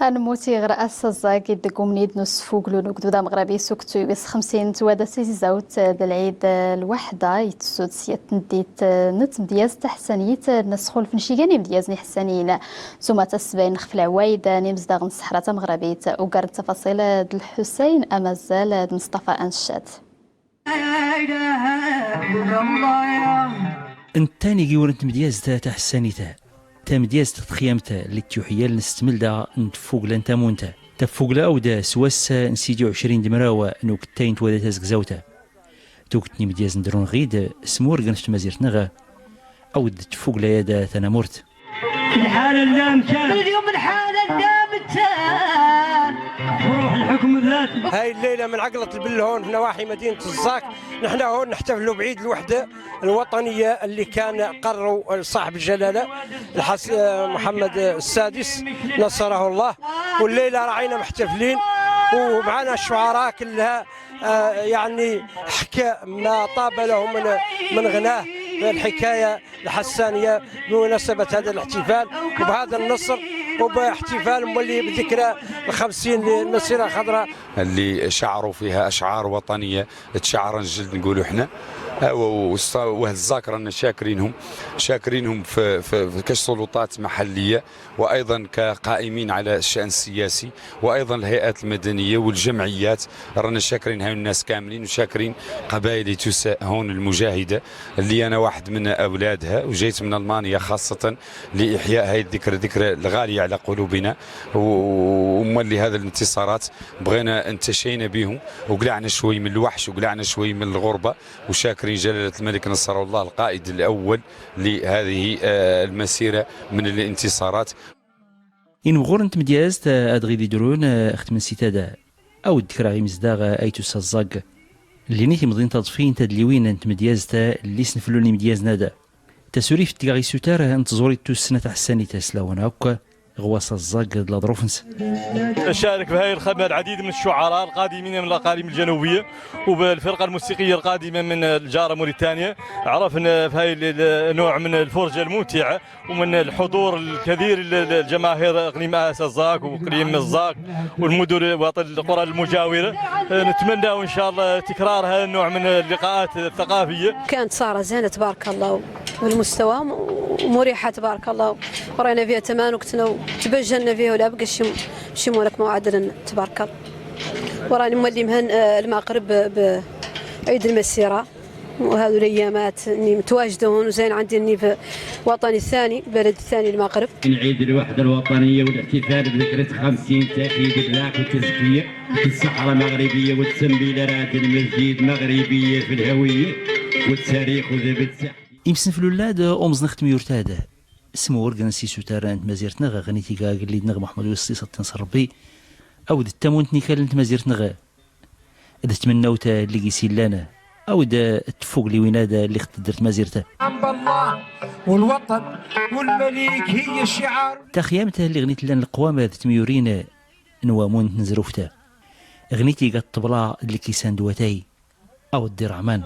هنموتي رأس الزاكي دقومنيد نص فوقلو نقدودا مغربي سوكتو يس 50 تودا سيزي زاوت بالعيد الوحدة يتسود سيات نديت نت مدياز تحسنيت نسخول في نشيغاني مديازني حسانين سوما تسبين خف العوايد نيمز داغن صحرة مغربيت وقار التفاصيل الحسين أمازال مصطفى أنشات انتاني جيورنت مدياز تحسانيته تمدياز تخيمته اللي تيوحيا نستمل دا نتفوق لانتا مونتا تفوق لا اودا سواس نسيديو 20 دمراوة نوكتين تودا تازك زوتا توكتني مدياز ندرون غيد سمور قنشت مزيرت نغا اود تفوق لا يدا تنامورت الحالة النامتان اليوم الحالة النامتان وروح الحكم الذاتي. هاي الليلة من عقلة البل هون في نواحي مدينة الزاك، نحن هون نحتفلوا بعيد الوحدة الوطنية اللي كان قرروا صاحب الجلالة محمد السادس نصره الله، والليلة راعينا محتفلين ومعنا الشعراء كلها يعني حكى ما طاب لهم من غناه الحكاية الحسانية بمناسبة هذا الاحتفال وبهذا النصر وباحتفال مولي بذكرى 50 للمسيرة الخضراء اللي شعروا فيها أشعار وطنية تشعر الجلد نقولوا احنا. والذاكرة أن شاكرينهم في كسلطات محلية وأيضا كقائمين على الشأن السياسي وأيضا الهيئات المدنية والجمعيات. رانا شاكرين هاي الناس كاملين وشاكرين قبائل توسا هون المجاهدة اللي أنا واحد من أولادها وجيت من ألمانيا خاصة لإحياء هاي الذكرى الغالية على قلوبنا ومن هذا الانتصارات بغينا انتشينا بهم وقلعنا شوي من الوحش وقلعنا شوي من الغربة وشاكرين جلالة الملك نصر الله القائد الأول لهذه المسيرة من الانتصارات. إن مغورنت مدياز أدغي درون أخت من ستادا أو الذكرى مزداغ أيتو سازاق اللي نيتي مضين تضفين تدليوين أنت مدياز اللي سنفلوني مدياز نادا تسوري في التقاغي سوتار انتظوري تو السنة حساني تسلاونا هكا غواص الزاق لا ظروفنس. شارك بهذه الخدمة العديد من الشعراء القادمين من الأقاليم الجنوبية وبالفرقة الموسيقية القادمة من الجارة موريتانيا. عرفنا في هذه النوع من الفرجة الممتعة ومن الحضور الكثير للجماهير اقليم الزاق واقليم الزاق والمدن والقرى المجاورة. نتمنى وان شاء الله تكرار هذا النوع من اللقاءات الثقافية. كانت صارة زينة تبارك الله والمستوى مريحة تبارك الله ورأينا فيها تمان وقتنا تبجلنا فيها ولا بقى شي مولك معادل تبارك الله. وراني مولي مهن المغرب بعيد المسيرة وهذه الايامات اني متواجده هون وزين عندي اني في وطني الثاني بلد الثاني المغرب. نعيد الوحده الوطنيه والاحتفال بذكرى 50 تاكيد الراك والتزكيه في الصحراء المغربيه والتسنبيلات المسجد مغربيه في الهويه والتاريخ وذبت يمسن في الولاد أمز نختم يرتاده اسمه ورقنا سيسو تارا انت مازيرت نغا غنيتي كا قال لي نغ محمد ويصيص تنصر ربي او التمونت نيكال انت مازيرت نغا اذا تمنوتا اللي يسيلانا او اذا تفوق لي وين هذا اللي اختدرت مازيرته عند الله والوطن والمليك هي الشعار تخيامته اللي غنيت لنا القوامه تميورين نوامون نزروفته غنيتي قد طبلا اللي كيسان دواتاي او الدرعمان